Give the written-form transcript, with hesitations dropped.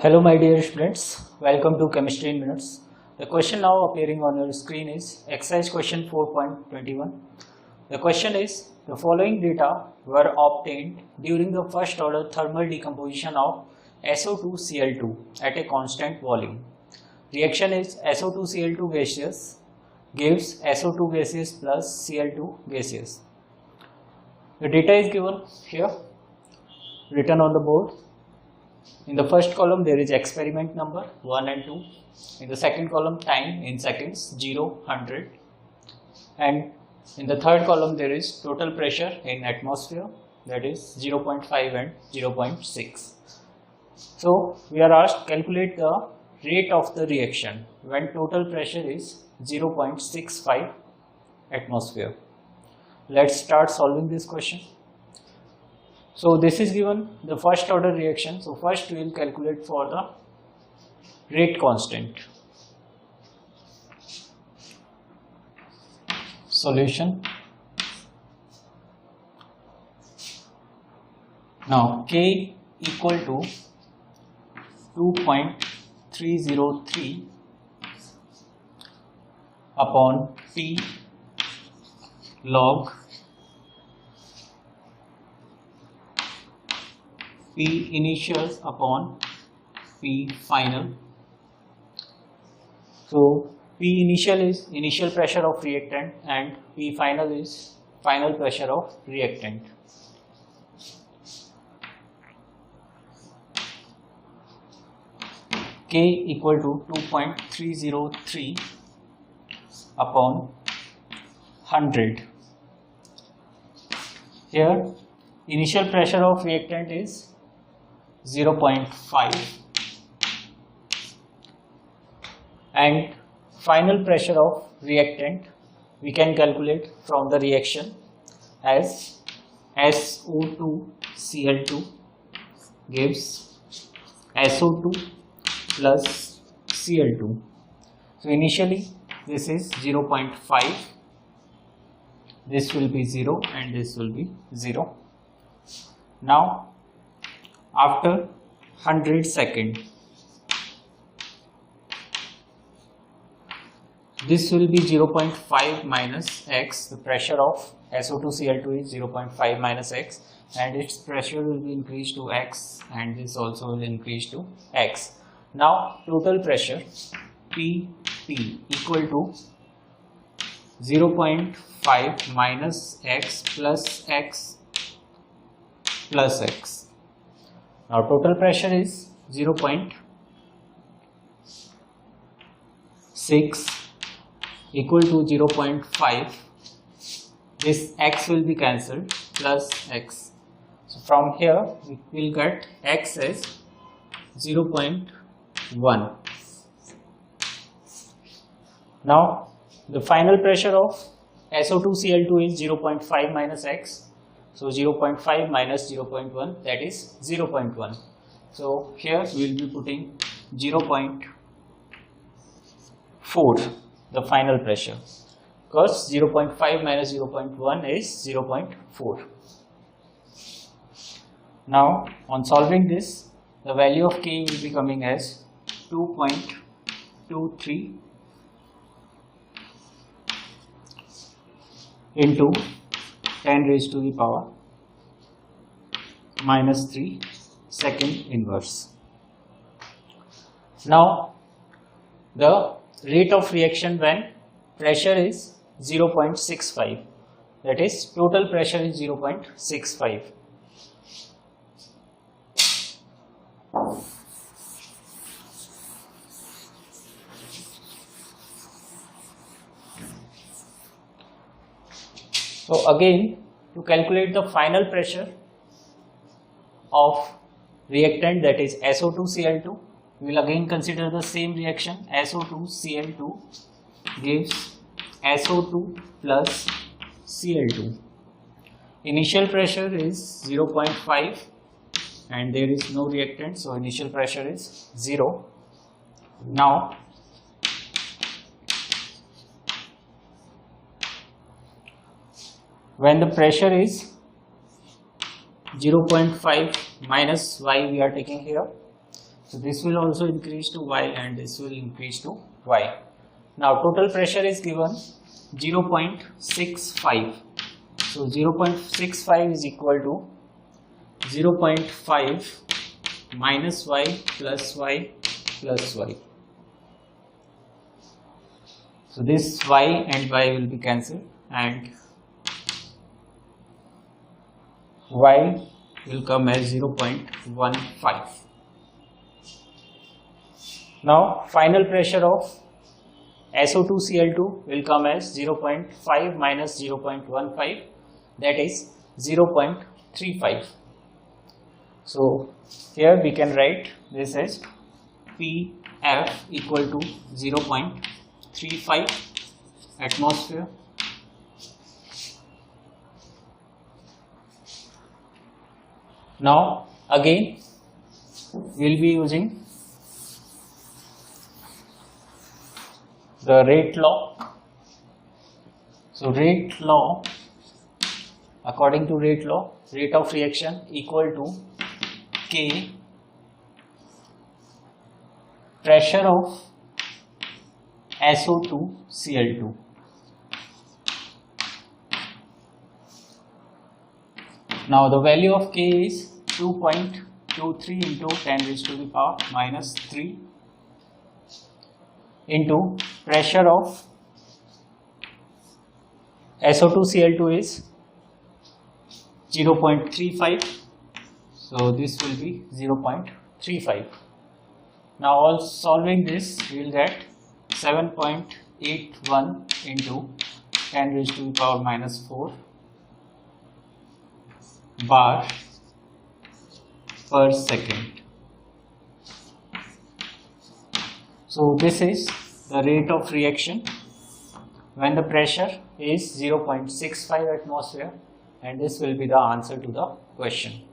Hello my dear students, welcome to Chemistry in Minutes. The question now appearing on your screen is exercise question 4.21. The question is, the following data were obtained during the first order thermal decomposition of SO2Cl2 at a constant volume. Reaction is SO2Cl2 gaseous gives SO2 gaseous plus Cl2 gaseous. The data is given here, written on the board. In the first column there is experiment number 1 and 2. In the second column time in seconds 0, 100. And in the third column there is total pressure in atmosphere, that is 0.5 and 0.6. So we are asked calculate the rate of the reaction when total pressure is 0.65 atmosphere. Let's start solving this question. So this is given the first order reaction. So first we will calculate for the rate constant. Solution. Now K equal to 2.303 upon T log P initial upon P final. So P initial is initial pressure of reactant and P final is final pressure of reactant. K equal to 2.303 upon 100. Here initial pressure of reactant is 0.5 and final pressure of reactant we can calculate from the reaction as SO2Cl2 gives SO2 plus Cl2. So initially this is 0.5, this will be 0 and this will be 0. Now after 100 seconds, this will be 0.5 minus X. The pressure of SO2Cl2 is 0.5 minus X and its pressure will be increased to X and this also will increase to X. Now total pressure PP equal to 0.5 minus X plus X plus X. Now total pressure is 0.6 equal to 0.5. This X will be cancelled plus X. So from here we will get X as 0.1. Now the final pressure of SO2Cl2 is 0.5 minus X. So 0.5 minus 0.1, that is 0.1. So here we will be putting 0.4, the final pressure, because 0.5 minus 0.1 is 0.4. Now on solving this, the value of K will be coming as 2.23 into 10 raised to the power minus 3 second inverse. Now the rate of reaction when pressure is 0.65, that is total pressure is 0.65. So again, to calculate the final pressure of reactant, that is SO2Cl2, we will again consider the same reaction. SO2Cl2 gives SO2 plus Cl2. Initial pressure is 0.5 and there is no reactant, so initial pressure is 0. Now when the pressure is 0.5 minus y we are taking here, So this will also increase to Y and this will increase to Y. Now total pressure is given 0.65. So 0.65 is equal to 0.5 minus Y plus Y plus Y. So this Y and Y will be cancelled and Y will come as 0.15. Now final pressure of SO2Cl2 will come as 0.5 minus 0.15, that is 0.35. So here we can write this as PF equal to 0.35 atmosphere. Now again we will be using the rate law. So rate law, according to rate law, rate of reaction equal to K pressure of SO2Cl2. Now the value of K is 2.23 into 10 raised to the power minus 3 into pressure of SO2Cl2 is 0.35. So this will be 0.35. Now all solving this, we will get 7.81 into 10 raised to the power minus 4 bar per second. So this is the rate of reaction when the pressure is 0.65 atmosphere, and this will be the answer to the question.